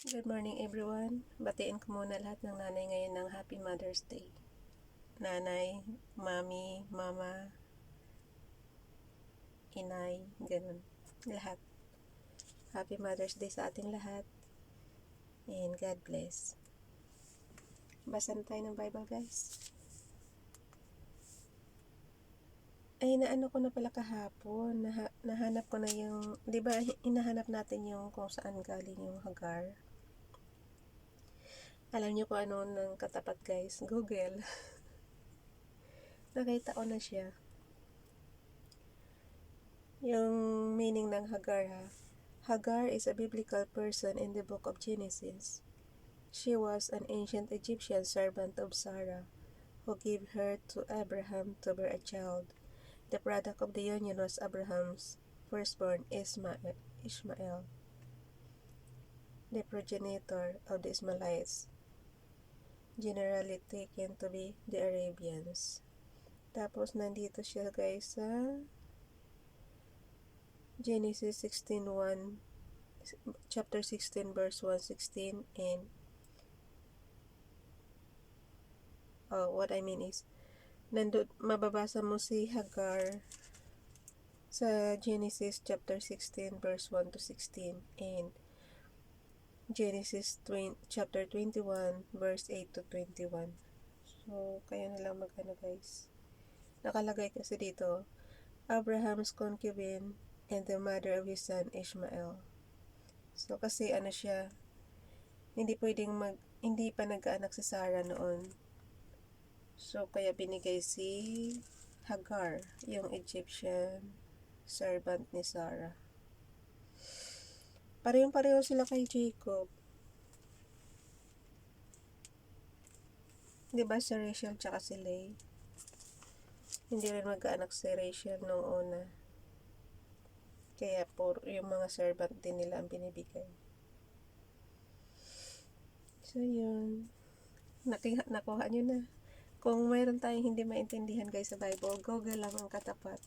Good morning everyone. Batiin ko muna lahat ng nanay ngayon ng Happy Mother's Day. Nanay, mami, mama, inay, ganun. Lahat. Happy Mother's Day sa ating lahat. And God bless. Basan tayo ng Bible, guys. Ay, naano ko na pala kahapon. Nahanap ko na yung, di ba hinahanap natin yung kung saan galing yung Hagar. Alam niyo kung ano ng katapat, guys? Google. Nakita ko na siya. Yung meaning ng Hagar, ha? Hagar is a biblical person in the book of Genesis. She was an ancient Egyptian servant of Sarah, who gave her to Abraham to bear a child. The product of the union was Abraham's firstborn Ishmael, the progenitor of the Ishmaelites, generally taken to be the Arabians. Tapos nandito siya, guys, sa Genesis 16:1, chapter 16 verse 116, and what I mean is nandun mababasa mo si Hagar sa Genesis chapter 16 verse 1 to 16 and Genesis chapter 21 verse 8 to 21. So kayo na lang magano, guys. Nakalagay kasi dito, Abraham's concubine and the mother of his son Ishmael. So kasi ano siya, hindi pa nag-aanak si Sarah noon. So kaya binigay si Hagar, yung Egyptian servant ni Sarah. Parehong-pareho sila kay Jacob. Diba si Rachel tsaka si Leah? Hindi rin mag-anak si Rachel nung una. Kaya yung mga servant din nila ang binibigay. So yun. Nakuha nyo na. Kung mayroon tayong hindi maintindihan, guys, sa Bible, Google lang ang katapat.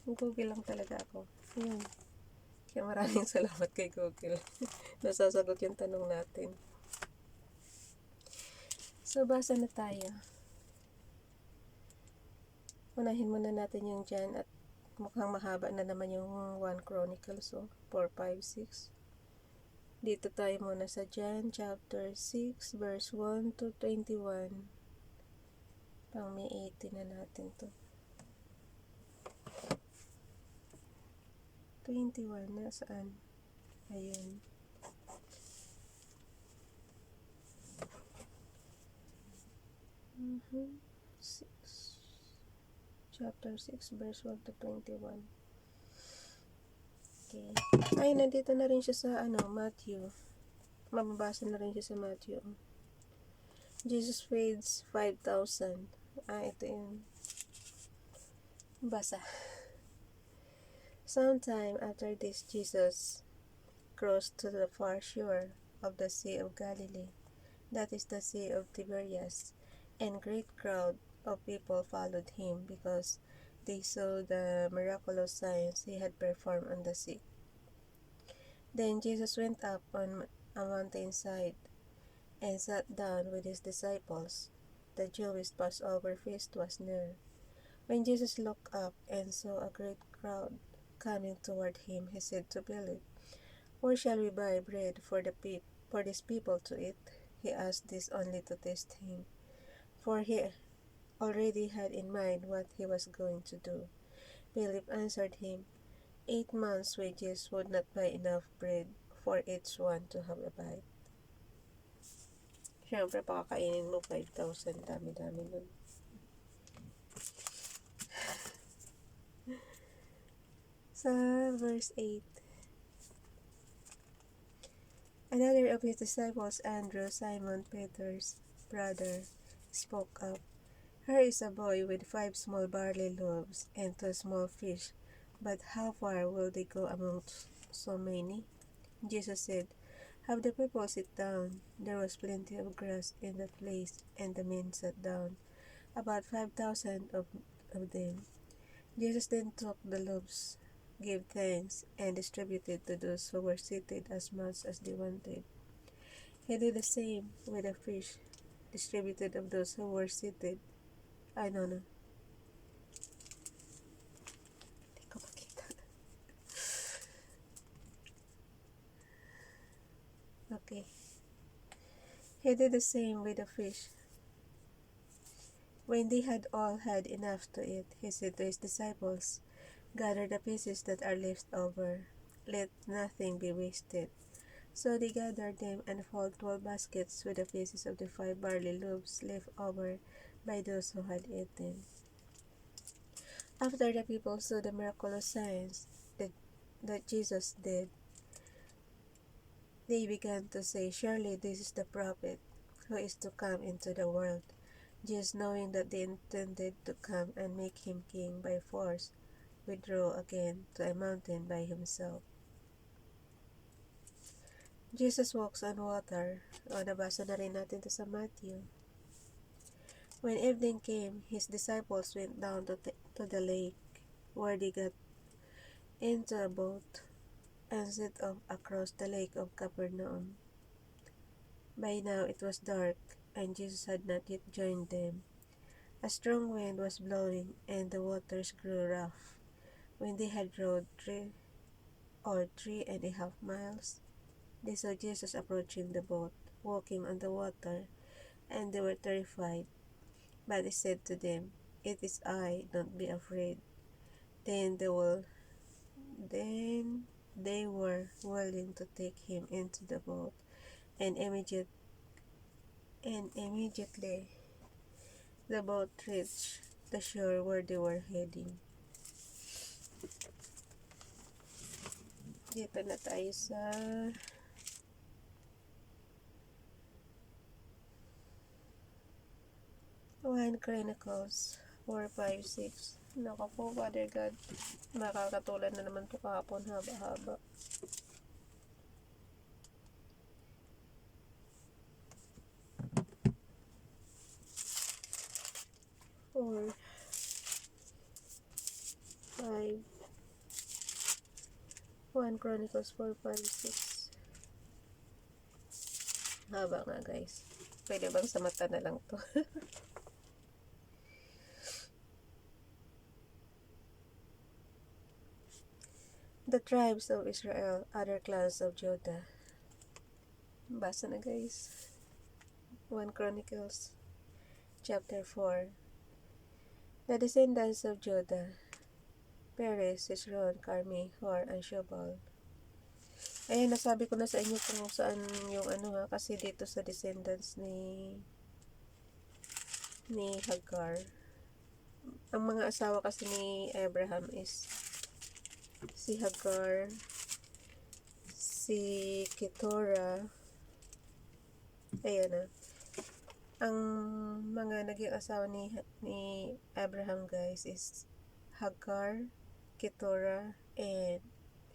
Google lang talaga ako. Yun. Kaya maraming salamat kay Google. Nasasagot yung tanong natin. So, basa na tayo. Unahin muna natin yung dyan at mukhang mahaba na naman yung 1 Chronicles, so 4, 5, 6. Dito tayo muna sa John chapter 6 verse 1 to 21. Pang May 18 na natin to. 21 na saan? Ayun. Mm-hmm. 6. Chapter 6 verse 1 to 21. Okay. Ay, nandito na rin siya sa Matthew. Mababasa na rin siya sa Matthew. Jesus feeds 5,000. Ito yung basa. Sometime after this, Jesus crossed to the far shore of the Sea of Galilee, that is the Sea of Tiberias, and great crowd of people followed him because they saw the miraculous signs he had performed on the sick. Then Jesus went up on a mountainside and sat down with his disciples. The Jewish Passover feast was near. When Jesus looked up and saw a great crowd coming toward him, he said to Philip, "Where shall we buy bread for these people to eat?" He asked this only to test him, for he already had in mind what he was going to do. Philip answered him, 8 months' wages would not buy enough bread for each one to have a bite. Siyempre, pakakainin mo 5,000. Dami-dami nun. Sa verse 8. Another of his disciples, Andrew, Simon Peter's brother, spoke up. Here is a boy with 5 small barley loaves and 2 small fish, but how far will they go among so many? Jesus said, "Have the people sit down." There was plenty of grass in that place, and the men sat down, about 5,000 of them. Jesus then took the loaves, gave thanks, and distributed to those who were seated as much as they wanted. He did the same with the fish, distributed of those who were seated. I don't know. Hindi ko makita. Okay. He did the same with the fish. When they had all had enough to eat, he said to his disciples, "Gather the pieces that are left over. Let nothing be wasted." So they gathered them and filled 12 baskets with the pieces of the 5 barley loaves left over by those who had eaten. After the people saw the miraculous signs that Jesus did, they began to say, "Surely this is the prophet who is to come into the world." Jesus, knowing that they intended to come and make him king by force, withdrew again to a mountain by himself. Jesus walks on water. O, nabasa na rin natin to sa Matthew. When evening came, his disciples went down to the lake, where they got into a boat and set off across the lake of Capernaum. By now it was dark, and Jesus had not yet joined them. A strong wind was blowing, and the waters grew rough. When they had rowed 3.5 miles, they saw Jesus approaching the boat, walking on the water, and they were terrified. But he said to them, "It is I, don't be afraid." Then they were willing to take him into the boat, and immediately the boat reached the shore where they were heading. Dito na tayo sa 1 Chronicles 4:5-6. Nako po, Father God, makakatulad na naman to kahapon, haba-haba. Or 5 1 Chronicles 4:5-6. Haba nga, guys. Pwede bang sa mata na lang to? The tribes of Israel, other clans of Judah. Basa na, guys. 1 Chronicles chapter 4. The descendants of Judah: Perez, Hezron, Carmi, Hor, and Shobal. Ayan, nasabi ko na sa inyo kung saan yung kasi dito sa descendants ni Hagar. Ang mga asawa kasi ni Abraham is si Hagar, si Keturah. Ayan na. Ang mga naging asawa ni Abraham, guys, is Hagar, Keturah, and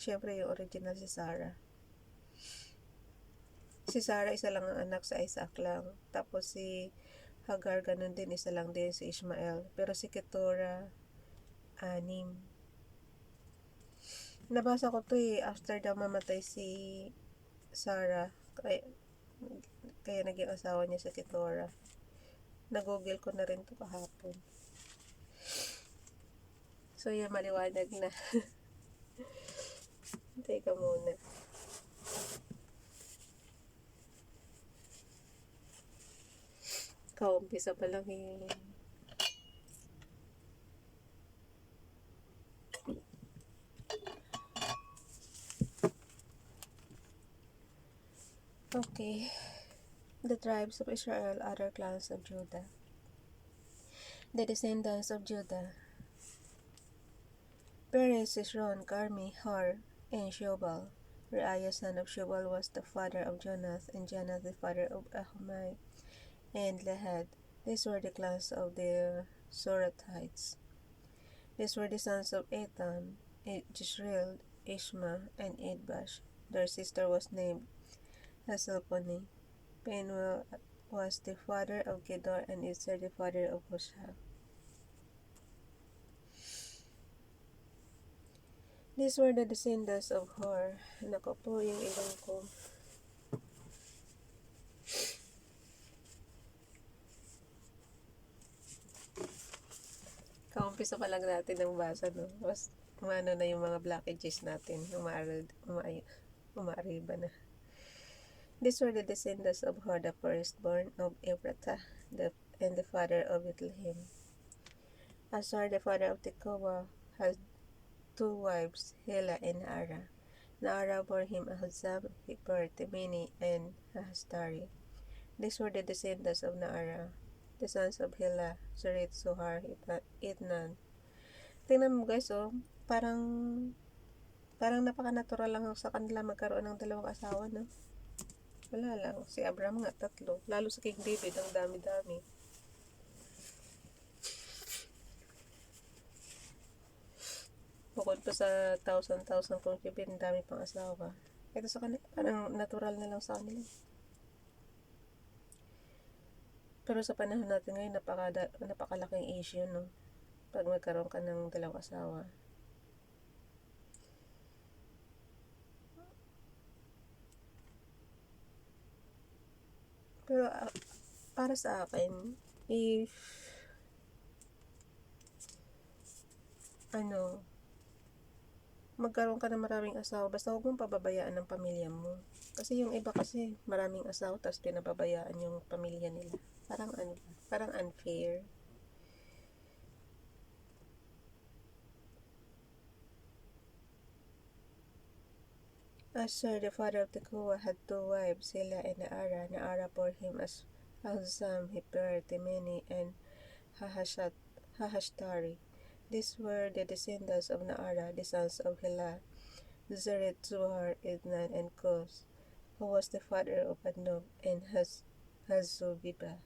syempre yung original si Sarah. Si Sarah, isa lang ang anak, sa Isaac lang. Tapos si Hagar, ganun din, isa lang din, si Ishmael. Pero si Keturah, 6. Nabasa ko to after daw mamatay si Sarah, kaya naging asawa niya si Keturah. Nag-google ko na rin to kahapon. So yan, maliwanag na. Teka muna. Kaumpisa pa lang Okay. The tribes of Israel, other clans of Judah. The descendants of Judah: Perez, Hezron, Carmi, Hor, and Shobal. Reaiah, son of Shobal, was the father of Jonath, and Jonath the father of Ahumai and Lahad. These were the clans of the Sorathites. These were the sons of Ethan, Jezreel, Ishma, and Idbash. Their sister was named Hazelponi. Penuel was the father of Gedor, and Ezer the father of Hosha. These were the descendants of Hor. Nako po, yung ilong ko. Kaumpisa pa lang natin ng basa, no? Mas umano na yung mga blockages natin. Umaariba na. These were the descendants of Hor, the firstborn of Ephratah, and the father of Bethlehem. Azar, the father of Tekoa, has two wives, Hela and Naara. Naara bore him Ahzab, Hipper, Temeni, and Ahastari. These were the descendants of Naara, the sons of Hela, Zerit, Zohar, Itnan. Tingnan mo guys, oh, parang napaka-natural lang sa kanila magkaroon ng dalawang asawa, no? Wala lang. Si Abraham nga, 3. Lalo sa King David, ang dami-dami. Bukod pa sa 1,000 concubine, dami pang asawa. Ito sa kanila, parang natural na lang sa kanila. Pero sa panahon natin ngayon, napakalaking issue, no? Pag magkaroon ka ng dalawang asawa. Pero para sa akin, if magkaroon ka ng maraming asawa, basta huwag mong pababayaan ng pamilya mo. Kasi yung iba kasi maraming asawa tapos pinababayaan yung pamilya nila. Parang unfair. Asher, the father of Tekoa, had two wives, Hela and Naara. Naara bore him as Ahzam, Hipper, Temeni, and Hahashtari. These were the descendants of Naara, the sons of Hela, Zeret, Zohar, Idnan, and Kos, who was the father of Adnob and Hazubibah,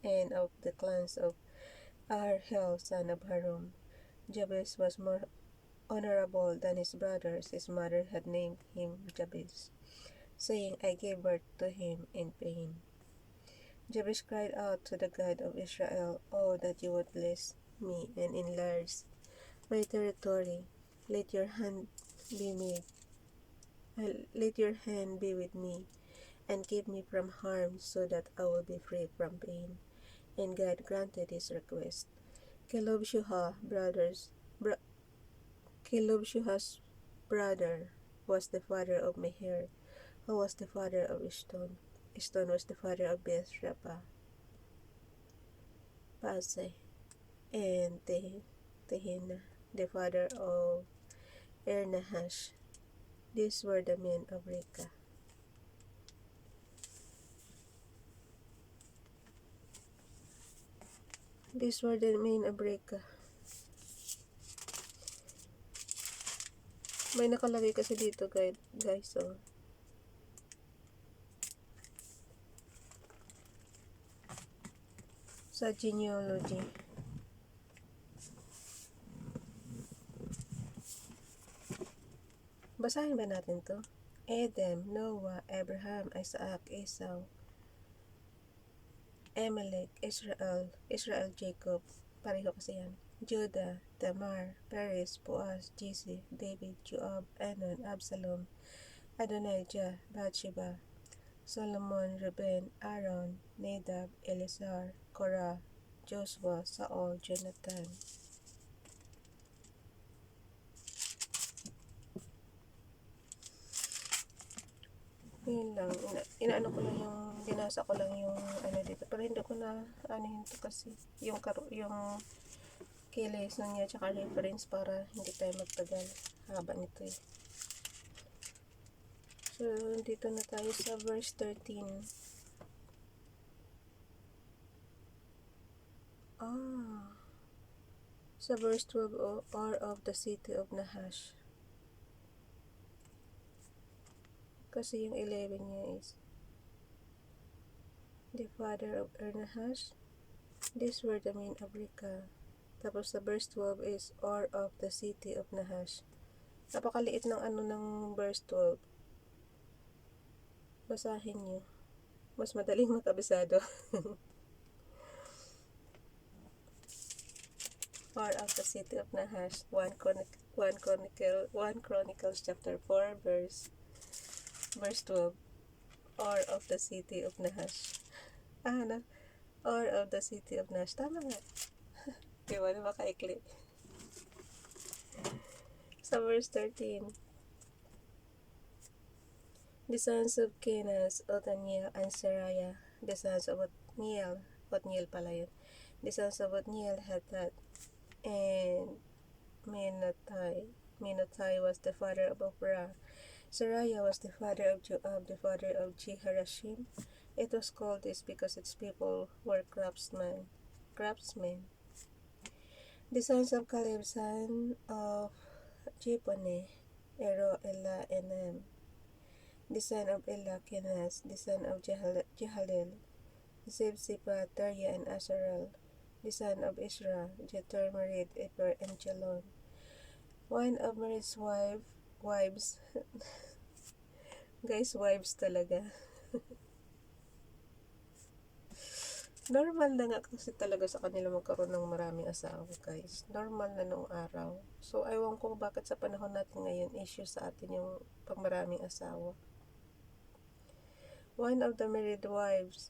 and of the clans of Arhel, son of Harum. Jabez was more honorable than his brothers. His mother had named him Jabez, saying, I gave birth to him in pain. Jabez cried out to the God of Israel, Oh, that you would bless me and enlarge my territory. Let your hand be with me, and keep me from harm, so that I will be free from pain. And God granted his request. Caleb-Shuha's brother was the father of Meher, who was the father of Ishton. Ishton was the father of Beth-Rapha, Pasai, and Tehina, the father of Nahash. These were the men of Reka. These were the men of Reka. May nakalagay kasi dito guys, oh. Sa genealogy. Basahin ba natin to? Adam, Noah, Abraham, Isaac, Esau, Amalek, Israel, Jacob, pareho kasi yan. Judah, Tamar, Perez, Boaz, Jesse, David, Joab, Anon, Absalom, Adonijah, Bathsheba, Solomon, Reuben, Aaron, Nadab, Eleazar, Korah, Joshua, Saul, Jonathan. Yun lang, binasa ko lang yung dito, pero hindi ko na ito kasi yung key lesson niya tsaka reference para hindi tayo magtagal, haba nito eh. So dito na tayo sa verse 13. Sa verse 12, or of the city of Nahash. Kasi yung 11 niya is the father of Nahash. These were the men of Reka. Tapos sa verse 12 is or of the city of Nahash. Napakaliit ng ng verse 12. Basahin nyo. Mas madaling makabisado. Or of the city of Nahash. 1 1 Chronicles chapter 4 verse 12. Or of the city of Nahash. Ano? Or of the city of Nahash. Tama nga. Di ba? Makaikli. Sa verse 13. The sons of Kenaz, Othniel, and Seraiah. The sons of Othniel pala yun. The sons of Othniel, Hadad, and Menatai. Menatai was the father of Oprah. Seraiah was the father of Joab, the father of Jehoshaphat. It was called this because its people were craftsmen. The sons of Caleb, son of Jephunneh, Elah, Enam. The son of Elah, Kenaz. The son of Jehalel, Zebzipah, Taria, and Asarel. The son of Israel, Jeter, Merid, Eber, and Jalon. One of Merid's wives, guys, wives talaga. Normal na nga kasi talaga sa kanila magkaroon ng maraming asawa, guys. Normal na noong araw. So, ewan ko bakit sa panahon natin ngayon, issue sa atin yung pagmaraming asawa. One of the Merid's wives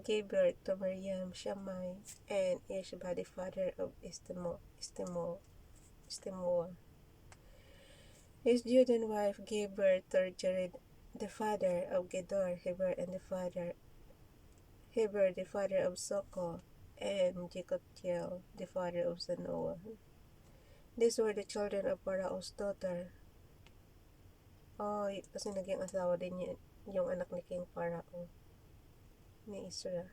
gave birth to Miriam, Shammai, and Ishba, the father of Estemoa. His Judean wife gave birth to Jared, the father of Gedor, Heber, the father of Soko, and Jekothiel, the father of Zanoah. These were the children of Pharaoh's daughter. Oh, kasi naging asawa din yung anak ni King Pharaoh, ni Israel.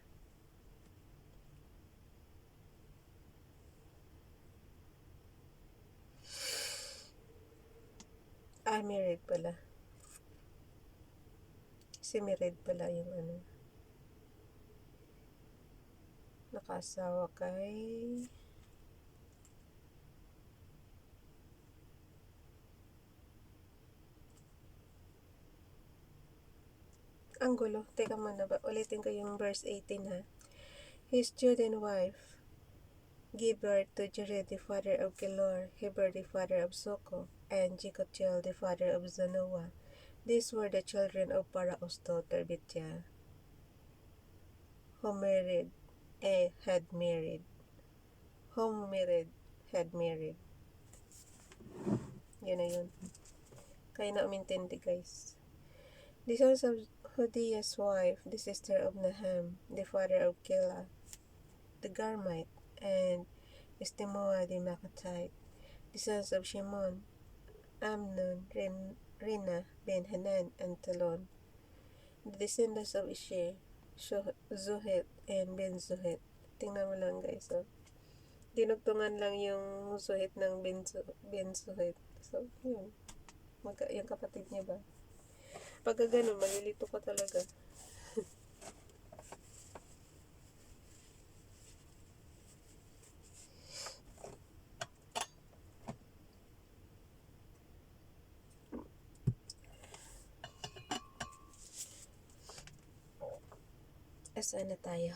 Married pala. Si Merid pala yung nakasawa kay ang gulo. Teka muna ba? Ulitin ko yung verse 18 ha. His Judean wife gave birth to Jared, the father of Kelor, Heber, the father of Soko, and Jekothiel, the father of Zanoah. These were the children of Pharaoh's daughter Bitya, whom Merid had married. Yun na yun. Kaya na umintindi, guys. The sons of Hodiah's wife, the sister of Naham, the father of Keilah, the Garmite, and Estemoa, the Maacatite. The sons of Shimon, Amnon, Rina, Ben-Hanan, and Talon. The descendants of Ishe, Zuhet, and Ben-Zuhet. Tingnan mo lang, guys. Oh. Dinugtungan lang yung Zuhet ng Ben-Zuhet. So, yun. Yung kapatid niya ba? Pagka ganun, malilito ka talaga. Saan na tayo?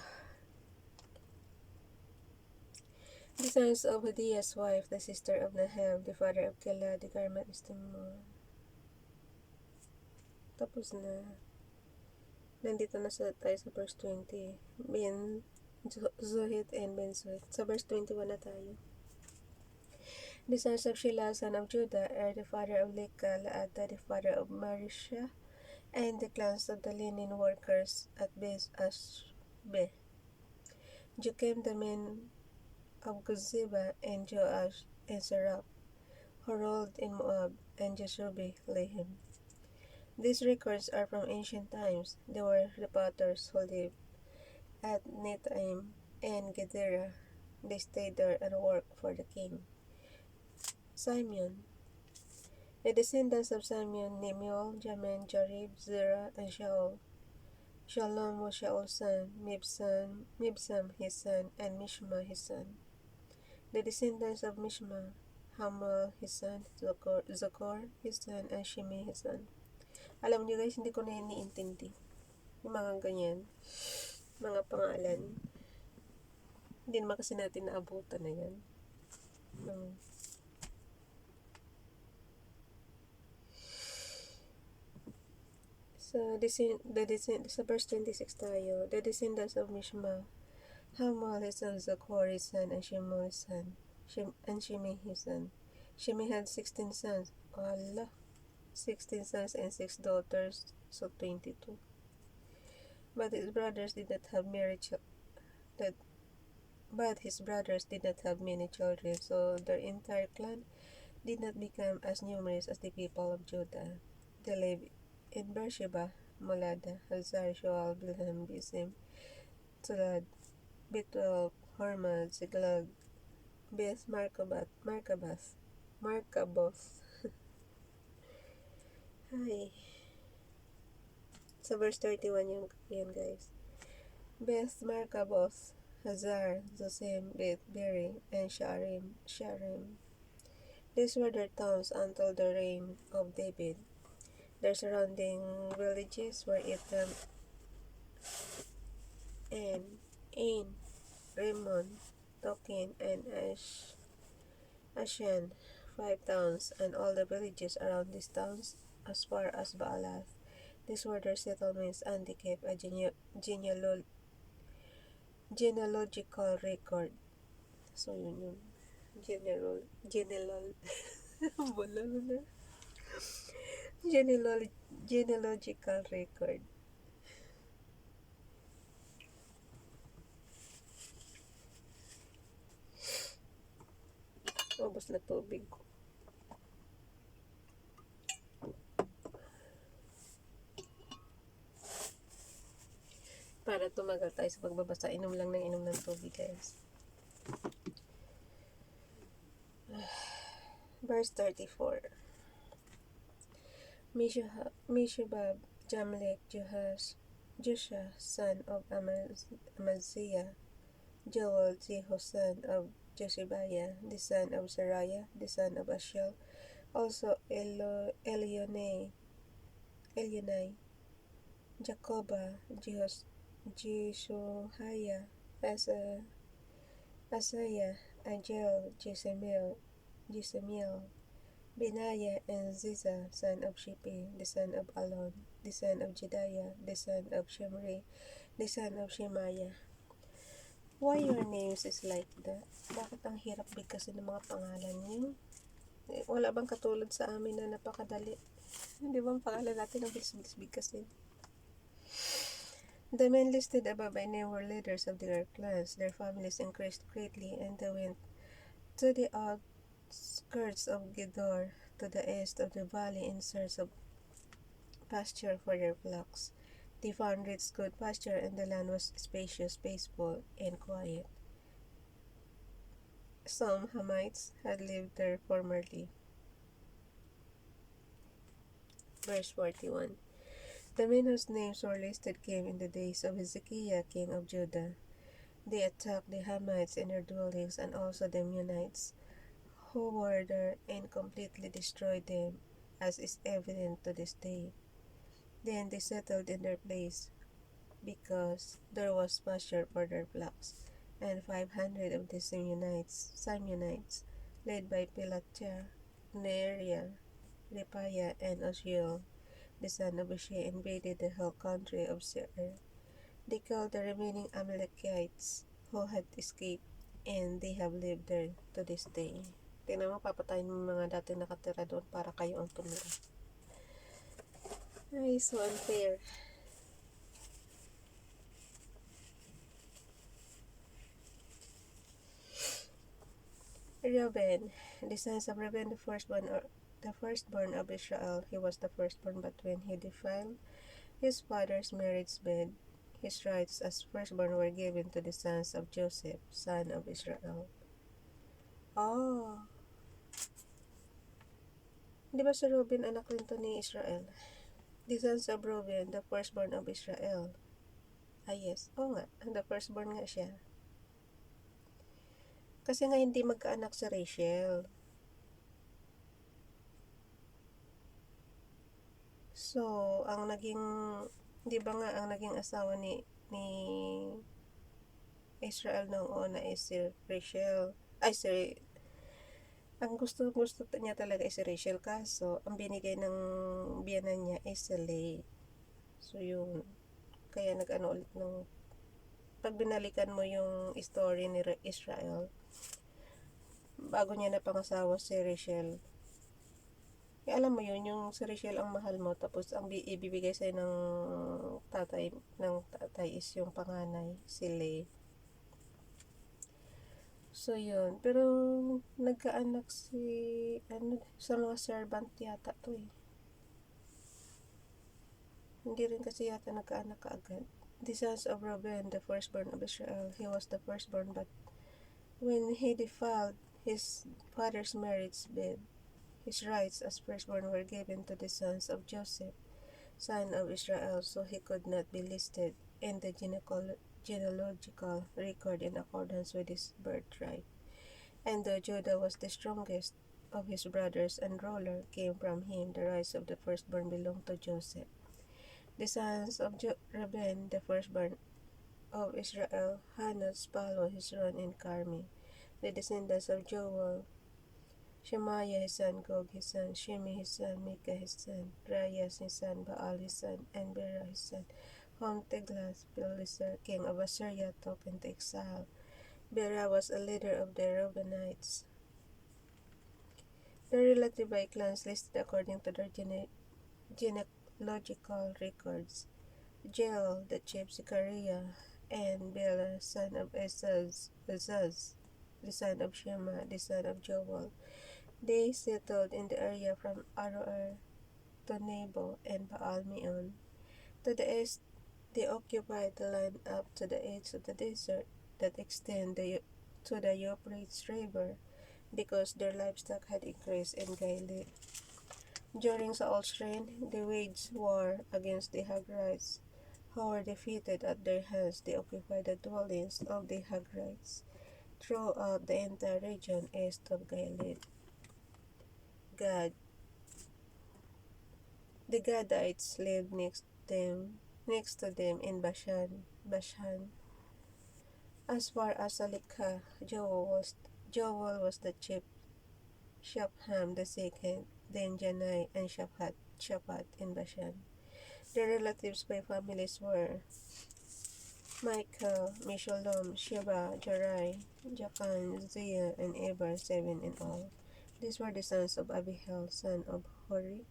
The sons of Hodiah's wife, the sister of Naham, the father of Keilah, the Garmite, Estemoa. Tapos na. Nandito na tayo sa verse 20. Ben-Zuhet and Ben-Zuhet. Sa verse 21 na tayo. The sons of Shelah, son of Judah, the father of Leka, Laada, the father of Marisha, and the clans of the linen workers at Bez-Ashbeh. Joachim, the men of Guzeba, and Joash, and Seraph, who ruled in Moab, and Jashubi-Lehem. These records are from ancient times. They were the potters who lived at Netaim and Gedera. They stayed there and worked for the king. Simeon. The descendants of Simeon, Nemuel, Jamin, Jarib, Zerah, and Shaul. Shalom was Shaul's son, Mibsam his son, and Mishma his son. The descendants of Mishma, Hamuel his son, Zakor his son, and Shimi his son. Alam niyo guys, hindi ko na iniintindi yung mga ganyan, mga pangalan. Hindi naman kasi natin naabutan na yan. Hmm. Sa verse 26 tayo, the descendants of Mishma, Hamal his son, Zakur his son, and Shemel his son, and Shimei his son. Shimei had 16 sons. Allah, 16 sons and 6 daughters, so 22. But his brothers did not have that but his brothers did not have many children, so their entire clan did not become as numerous as the people of Judah. They lived in Beersheba, Molada, Hazar, Shoal, Bilham, Bisim, Tulad, Bethel, Hormah, Ziklag, Beth, Markaboth. Hi. Sa verse 31 yun guys. Beth, Markaboth, Hazar, Zosem, Beth, Beri, and Sharim. These were their towns until the reign of David. Their surrounding villages were Etam and Ain, Rimmon, Tokin, and Ashan, 5 towns, and all the villages around these towns as far as Baalath. These were their settlements, and they kept a genealogical record. So yun yung general, bulol na. Genealogical record. Ubos na tubig ko. Para tumagal tayo sa pagbabasa, inom lang ng inom ng tubig guys. Verse 34. Meshubab, Jamlech, Jusha, son of Amaziah, Joel, Jehu, son of Joshibiah, the son of Sariah, the son of Ashiel, also Elionai, Jacoba, Jeshoiah, Asaiah, Agel, Jesemiel, Benaiah, and Ziza, son of Shippi, the son of Alon, the son of Jediah, the son of Shimri, the son of Shemaiah. Why your names is like that? Bakit ang hirap bigkasin ng mga pangalan niyo? Wala bang katulad sa amin na napakadali? Hindi ba ang pangalan natin ang bilis-bilis bigkasin? The men listed above by name were leaders of their clans. Their families increased greatly, and they went to the outskirts of Gedor, to the east of the valley, in search of pasture for their flocks. They found rich, good pasture, and the land was spacious, peaceful, and quiet. Some Hamites had lived there formerly. Verse 41. The men whose names were listed came in the days of Hezekiah, king of Judah. They attacked the Hamites in their dwellings, and also the Meunites, who were there, and completely destroyed them, as is evident to this day. Then they settled in their place, because there was pasture for their flocks. And 500 of the Simeonites, led by Pelatiah, Neariah, Rephaiah, and Oshiel, the son of Ishi, invaded the whole country of Seir. They killed the remaining Amalekites who had escaped, and they have lived there to this day. Tingnan mo, papatayin mo mga dating nakatira doon para kayo ang tumira. Ay, so unfair. Reuben, the sons of Reuben, the firstborn of Israel. He was the firstborn, but when he defiled his father's marriage bed, his rights as firstborn were given to the sons of Joseph, son of Israel. Oh, di ba si Reuben anak rin to ni Israel? The sons of Reuben, the firstborn of Israel. Ah, yes. Oo nga, the firstborn nga siya. Kasi nga hindi magkaanak si Rachel. So, ang naging, di ba nga, ang naging asawa ni Israel noong una is si Rachel. Ay, Ang gusto niya talaga is si Rachel, kaso ang binigay ng biyanan niya is si Leigh. So yun, kaya nag-ano ulit ng, pag binalikan mo yung story ni Israel, bago niya napangasawa si Rachel, alam mo yun, yung si Rachel ang mahal mo, tapos ang ibibigay sa'yo ng tatay is yung panganay, si Leigh. So yun, pero nagkaanak si, sa mga servant yata to eh. Hindi rin kasi yata nagkaanak kaagad. The sons of Reuben, the firstborn of Israel, he was the firstborn, but when he defiled his father's marriage bed, his rights as firstborn were given to the sons of Joseph, son of Israel, so he could not be listed in the genealogical record in accordance with his birthright. And though Judah was the strongest of his brothers and ruler came from him, the rights of the firstborn belonged to Joseph. The sons of Reuben, the firstborn of Israel, Hanan's followed his throne in Carmi. The descendants of Joel, Shemaiah his son, Gog his son, Shimi his son, Micah his son, Raias his son, Baal his son, and Bera his son, whom Tiglath-Pileser, king of Assyria, took into exile. Bera was a leader of the Reubenites. The relative by clans listed according to their genealogical records. Jael, the chief Zechariah, and Bela, son of Azaz, the son of Shema, the son of Joel. They settled in the area from Aroer to Nebo and Baal-Meon. To the east, they occupied the land up to the edge of the desert that extend to the Euphrates River, because their livestock had increased in Gilead. During Saul's reign, they waged war against the Hagrites, who were defeated at their hands. They occupied the dwellings of the Hagrites throughout the entire region east of Gilead. Gad. The Gadites lived next to them in Bashan. As far as Salikha, Joel was the chief, Shopham the second, then Janai and Shaphat in Bashan. The relatives by families were Michael, Meshullam, Sheba, Jarai, Jachan, Zia, and Eber, 7 in all. These were the sons of Abihail, son of Hori,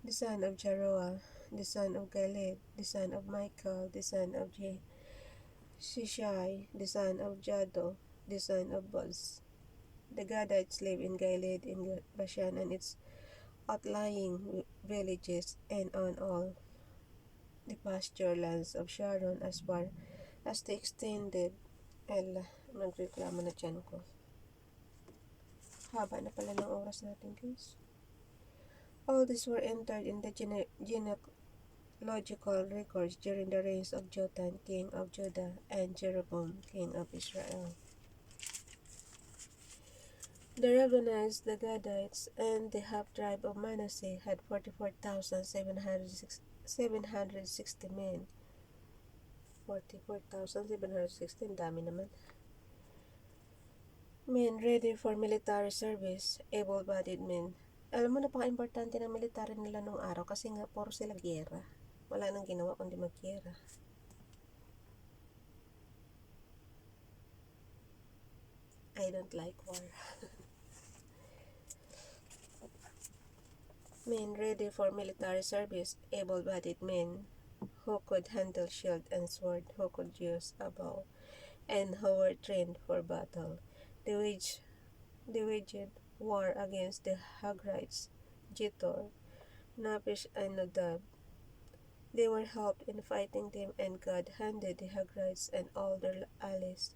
the son of Jaroah, the son of Gilead, the son of Michael, the son of Shishai, the son of Jado, the son of Buz. The Gadites lived in Gilead, in Bashan and its outlying villages, and on all the pasture lands of Sharon as far as the extended. Nagreklamo na dyan ko. Haba na pala ng oras natin, guys. All these were entered in the genealogical records during the reigns of Jotham, king of Judah, and Jeroboam, king of Israel. The Reubenites, the Gadites, and the half-tribe of Manasseh had 44,760 men. 44,760, dami naman. Men ready for military service, able-bodied men. Alam mo, napaka-importante ng military nila nung araw kasi nga puro sila giyera. Wala nang ginawa kundi mag-giyera. I don't like war. Men ready for military service, able-bodied men who could handle shield and sword, who could use a bow, and who were trained for battle. They waged war against the Hagrites, Jitor, Napish, and Nadab. They were helped in fighting them, and God handed the Hagrites and all their allies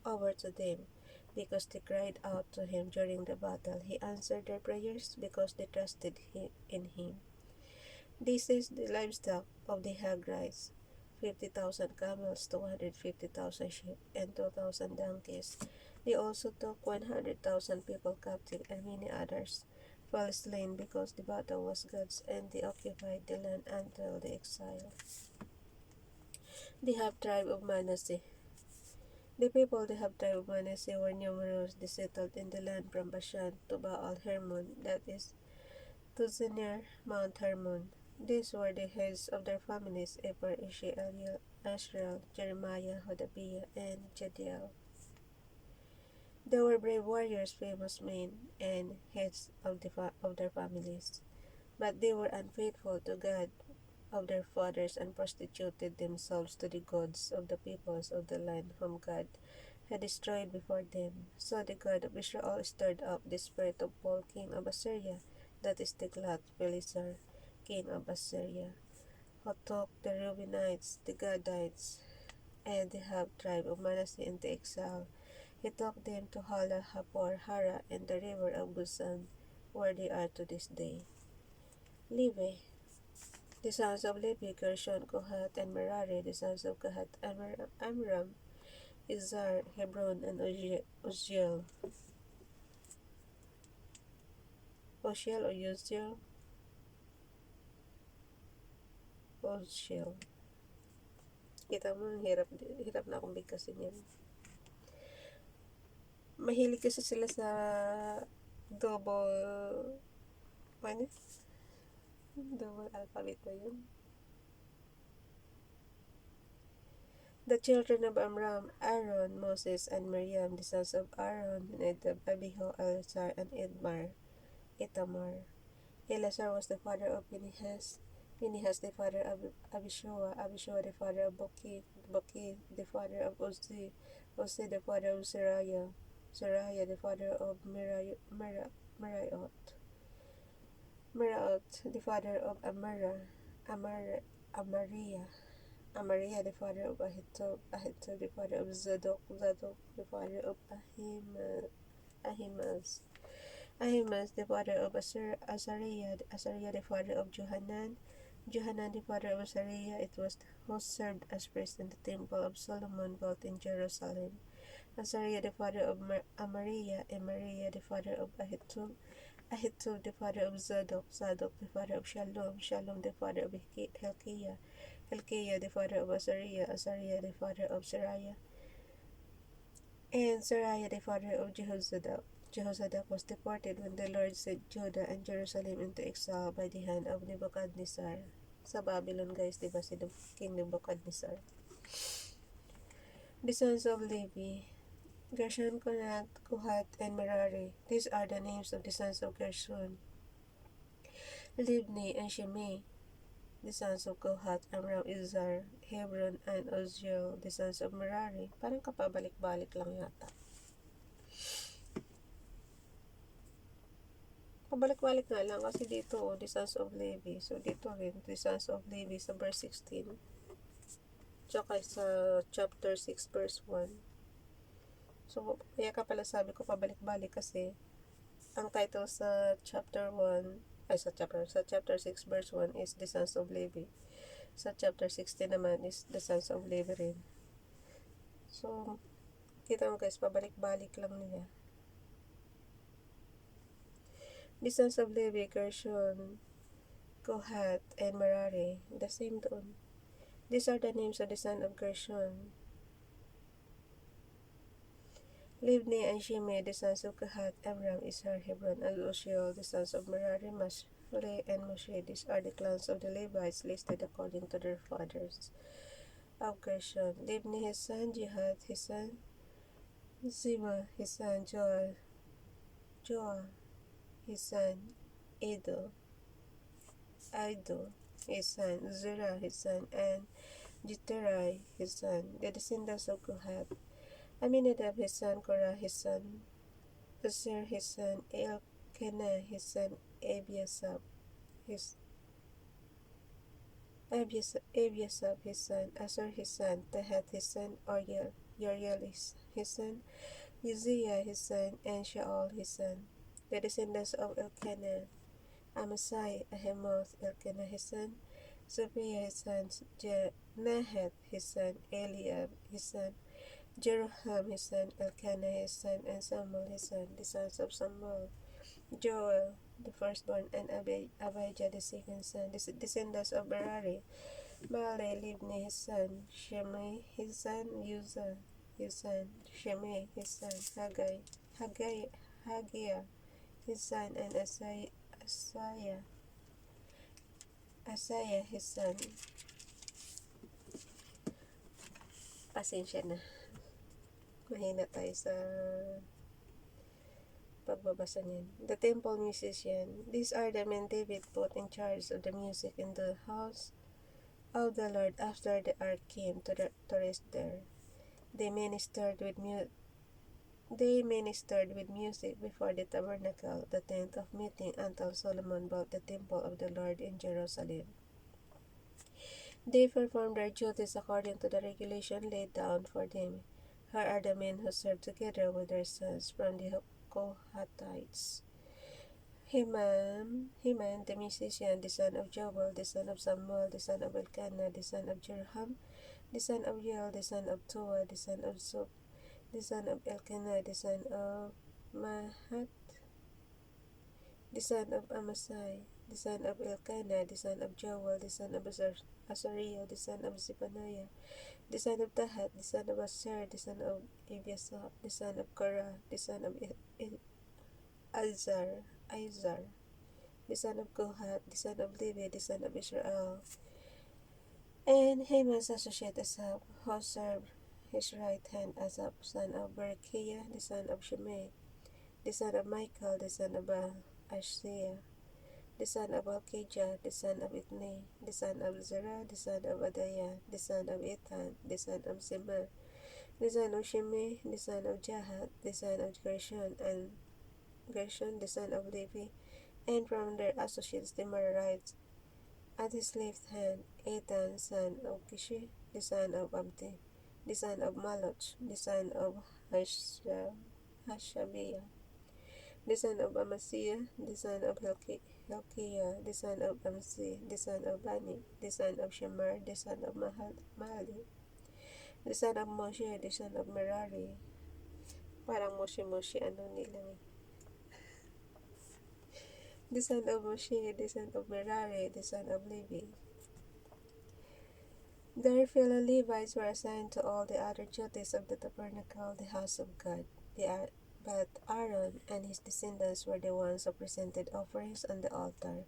over to them, because they cried out to him during the battle. He answered their prayers because they trusted in him. This is the livestock of the Hagrites: 50,000 camels, 250,000 sheep, and 2,000 donkeys. They also took 100,000 people captive, and many others fell slain because the battle was God's, and they occupied the land until the exile. The half-tribe of Manasseh. The people they have tribe of Manasseh were numerous. They settled in the land from Bashan to Baal Hermon, that is, to the near Mount Hermon. These were the heads of their families: Eber, Ishiel, Ashrael, Jeremiah, Hodabiah, and Jediel. They were brave warriors, famous men, and heads of their families. But they were unfaithful to God of their fathers and prostituted themselves to the gods of the peoples of the land whom God had destroyed before them. So the God of Israel stirred up the spirit of Paul, king of Assyria, that is Tiglath-Pileser, king of Assyria, who took the Reubenites, the Gadites, and the half tribe of Manasseh into exile. He took them to Hala, Hapor, Hara, and the river of Guzan, where they are to this day. Levi. The sons of Levi: Gershon, Kohath, and Merari. The sons of Kohath: Amram, Izhar, Hebron, and Uzziel. Uzziel or Uzziel? Uzziel. Kita mo, hirap na akong bigkasin yan. Mahilig kasi sila sa double, ano? Double alphabet ba yun? The children of Amram: Aaron, Moses, and Miriam. The sons of Aaron: Nadab, Abihu, Eleazar, and Itamar. Eleazar was the father of Phinehas, Phinehas the father of Abishua, Abishua the father of Bukki the father of Uzzi, Uzzi the father of Zariah, Zariah the father of Meraiot, Meraiot the father of Amariah, Amariah the father of Ahitub, Ahitub the father of Zadok, Zadok the father of Ahimaaz, Ahimaaz the father of Azariah, Azariah the father of Johanan, Johanan the father of Azariah. It was who served as priest in the temple of Solomon built in Jerusalem. Azariah the father of Amariah, Amariah the father of Ahitub, Ahitub the father of Zadok, Zadok the father of Shalom, Shalom the father of Hilkiah, Hilkiah the father of Azariah, Azariah the father of Sariah, and Sariah the father of Jehozadak. Jehozadak was deported when the Lord sent Judah and Jerusalem into exile by the hand of Nebuchadnezzar. Sa Babylon, guys, diba si King Nebuchadnezzar? The sons of Levi: Gershon, Kohath, and Merari. These are the names of the sons of Gershon: Libni and Shimei. The sons of Kohath: Amram, Izhar, Hebron, and Uzziel. The sons of Merari. Parang kapabalik-balik lang yata. Pabalik-balik nga lang kasi dito, the sons of Levi. So, dito rin, the sons of Levi sa verse 16. Tsaka sa chapter 6, verse 1. So, kaya ka pala sabi ko pabalik-balik kasi ang title sa chapter 1, sa chapter 6, verse 1 is the sons of Levi. Sa chapter 16 naman is the sons of Levi rin. So, kita mo guys, pabalik-balik lang nila. The sons of Levi: Gershon, Kohath, and Merari. The same doon. These are the names of the son of Gershon: Libni and Shimei. The sons of Kohath: Amram, Izhar, Hebron, and Uzziel. The sons of Merari: Mashli and Moshe. These are the clans of the Levites listed according to their fathers. Of Gershon: Libni his son, Jihad his son, Zima his son, Joah his son, Ido his son, Zerah his son, and Jiterai his son. The descendants of Kohath: Aminadab his son, Korah his son, Asir his son, Elkanah his son, Abiasaph his son, Asur his son, Tahath his son, Uriel his son, Uzziah his son, and Shaul his son. The descendants of Elkanah: Amasai, Ahemoth, Elkanah his son, Sophia his son, Nahath his son, Eliab his son, Jeroham his son, Elkanah his son, and Samuel his son. The sons of Samuel: Joel the firstborn, and Abijah the second son. The descendants of Merari: Mahli, Libni his son, Shimei his son, Uzzah his son, Shimei, his son, Haggai, his son, and Asaiah, his son. Pasensya na. Mahina tayo sa pagbabasa niyan. The temple musician. These are the men David put in charge of the music in the house of the Lord after the ark came to rest there. They ministered with music before the tabernacle, the tent of meeting, until Solomon built the temple of the Lord in Jerusalem. They performed their duties according to the regulation laid down for them. Here are the men who served together with their sons from the Kohathites. Heman, the musician, the son of Joel, the son of Samuel, the son of Elkanah, the son of Jeroham, the son of Yel, the son of Toa, the son of Zoph, the son of Elkanah, the son of Mahat, the son of Amasai, the son of Elkanah, the son of Joel, the son of Azariah, the son of Zephaniah, the son of Tahat, the son of Asher, the son of Ebiasaph, the son of Korah, the son of Izar, the son of Kohath, the son of Levi, the son of Israel, and Heman's associate Asaph, who served his right hand, Asaph, son of Berechiah, the son of Shimei, the son of Michael, the son of Ashiah, the son of Alkijah, the son of Itnai, the son of Zerah, the son of Adaiah, the son of Ethan, the son of Semah, the son of Shimei, the son of Jahath, the son of Gershon, and Gershon, the son of Levi, and from their associates the Merarites. At his left hand, Ethan, son of Kishi, the son of Abdi, the son of Maloch, the son of Hashabiah, the son of Amasiah, the son of Hilkiah, the son of Amsi, the son of Bani, the son of Shemar, the son of Mahali, the son of Moshe, the son of Merari. Parang Moshe, ano nila eh. The son of Moshe, the son of Merari, the son of Levi. Their fellow Levites were assigned to all the other duties of the tabernacle, the house of God. But Aaron and his descendants were the ones who presented offerings on the altar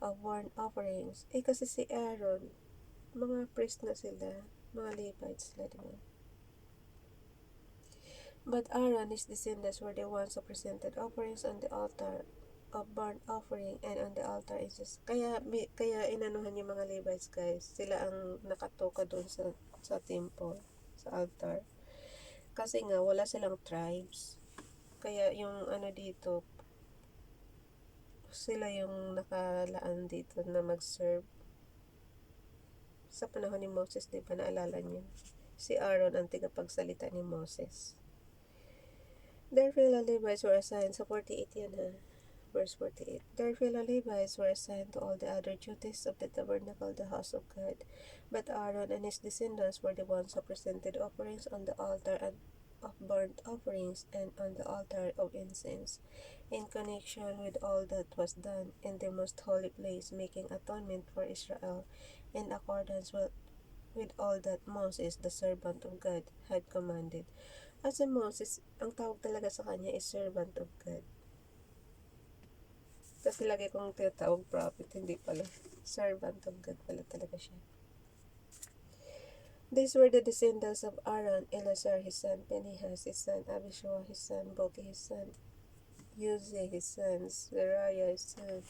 of burnt offerings. Kasi si Aaron, mga priest na sila, mga Levites sila, diba? But Aaron and his descendants were the ones who presented offerings on the altar of burnt offering and on the altar incense. Kaya inanuhan yung mga Levites, guys. Sila ang nakatoka doon sa temple, sa altar. Kasi nga, wala silang tribes. Kaya yung dito, sila yung nakalaan dito na mag-serve. Sa panahon ni Moses, di ba, naalala niyo? Si Aaron ang tagapagsalita ni Moses. Their fellow Levites were assigned, sa 48 yan ha. Verse 48. Their fellow Levites were assigned to all the other duties of the tabernacle, the house of God. But Aaron and his descendants were the ones who presented offerings on the altar and of burnt offerings and on the altar of incense, in connection with all that was done in the most holy place, making atonement for Israel, in accordance with all that Moses, the servant of God, had commanded. As Moses, ang tawag talaga sa kanya is servant of God. Kasi lagi kong tinatawag prophet, hindi pala. Servant of God pala talaga siya. These were the descendants of Aaron: Eleazar his son, Phinehas his son, Abishua his son, Boki his son, Uzi his son, Zariah his son,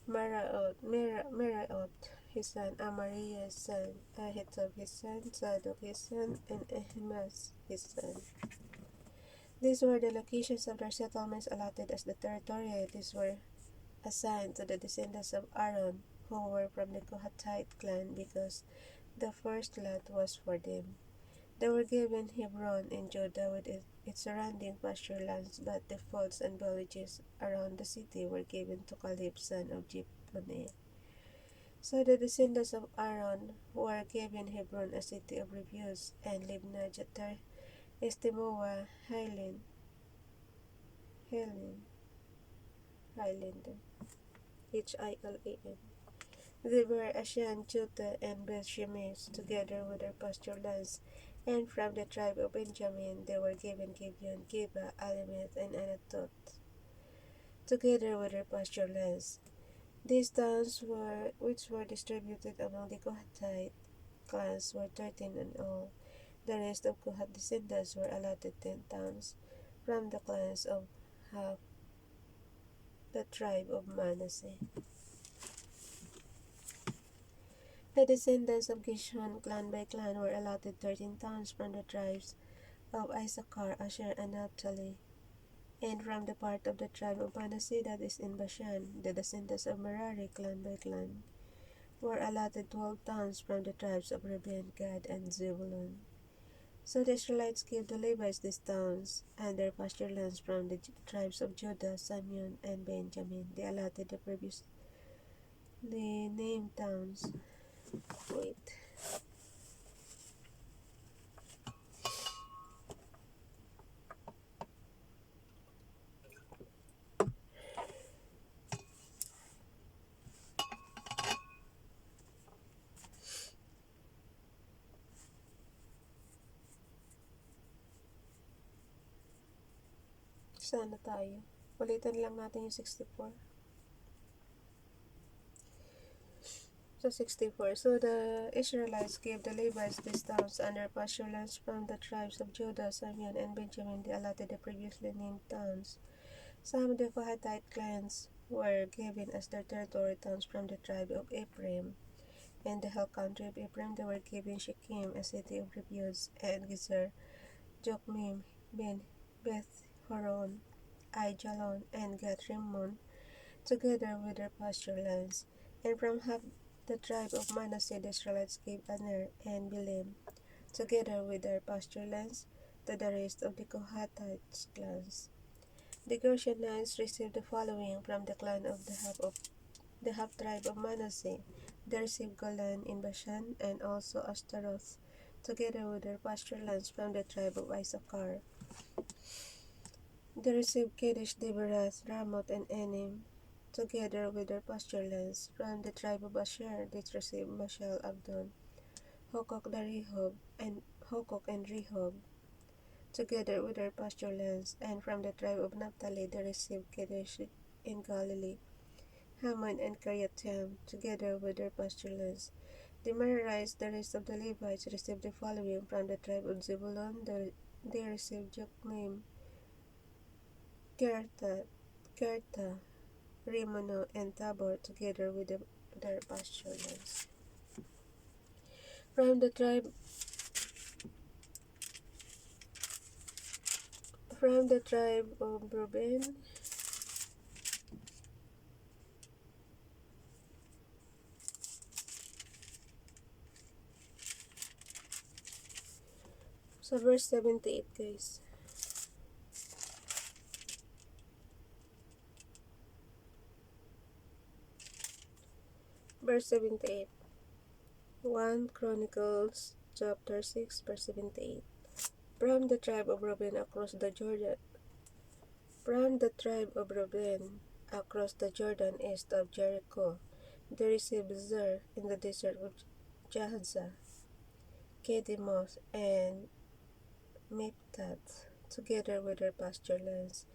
Meraiot his son, Amariah his son, Ahitub his son, Zadok his son, and Ahimaaz his son. These were the locations of their settlements allotted as the territory. These were assigned to the descendants of Aaron, who were from the Kohathite clan, because the first lot was for them. They were given Hebron in Judah with its surrounding pasture lands, but the folds and villages around the city were given to Caleb, son of Jephunneh. So the descendants of Aaron were given Hebron, a city of refuge, and Libnah, Jatir, Estemoa, Highland, Hiland, Hilan, They were Ashan, Judah, and Beth-Shemesh, together with their pasture lands. And from the tribe of Benjamin they were given Gibeon, Geba, Alimeth, and Anatoth, together with their pasture lands. These towns which were distributed among the Kohathite clans were 13 in all. The rest of Kohath descendants were allotted 10 towns from the clans of half the tribe of Manasseh. The descendants of Gishon, clan by clan, were allotted 13 towns from the tribes of Issachar, Asher, and Naphtali. And from the part of the tribe of Manasseh that is in Bashan, the descendants of Merari, clan by clan, were allotted 12 towns from the tribes of Reuben, Gad, and Zebulun. So the Israelites gave the Levites these towns and their pasture lands from the tribes of Judah, Simeon, and Benjamin. They allotted the previously named towns. Wait. Sana tayo. Ulitin lang natin yung 64. So 64. So the Israelites gave the Levites these towns and their pasture lands from the tribes of Judah, Simeon, and Benjamin. They allotted the previously named towns. Some of the Kohathite clans were given as their territory towns from the tribe of Ephraim. In the hill country of Ephraim, they were given Shechem, a city of refuge, and Gezer, Jokmeam, Beth Horon, Aijalon, and Gath-Rimmon, together with their pasture lands. And from half the tribe of Manasseh, the Israelites gave Aner and Bilim, together with their pasture lands, to the rest of the Kohathite clans. The Gershonites received the following from the clan of the half tribe of Manasseh. They received Golan in Bashan and also Ashtaroth, together with their pasture lands from the tribe of Issachar. They received Kadesh, Deberath, Ramoth, and Enim, together with their pasture lands. From the tribe of Asher, they received Mashal, Abdon, Hokok, and Rehob, together with their pasture lands. And from the tribe of Naphtali, they received Kadesh in Galilee, Hammon, and Kiriathaim, together with their pasture lands. The Merarites, the rest of the Levites, received the following from the tribe of Zebulun. They received Jokmeam, Kerta, Rimono, and Tabor, together with their pasture lands. From the tribe of Reuben, so verse 78, guys. Verse 78. 1 Chronicles chapter 6, verse 78. From the tribe of Reuben across the Jordan. From the tribe of Reuben across the Jordan east of Jericho, they received Zer in the desert of Jahazah, Kedemoth, and Miptat, together with their pasture lands.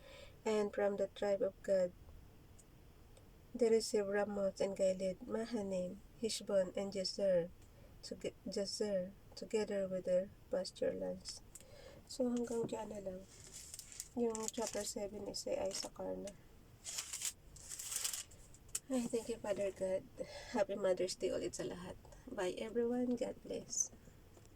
And from the tribe of Gad, they received Ramoth and Gilead, Mahanaim, Heshbon, and Jazer, together with their pasture lands. So hanggang dyan na lang. Yung chapter 7 is ay Issachar na. Ay, thank you, Father God. Happy Mother's Day ulit sa lahat. Bye everyone. God bless.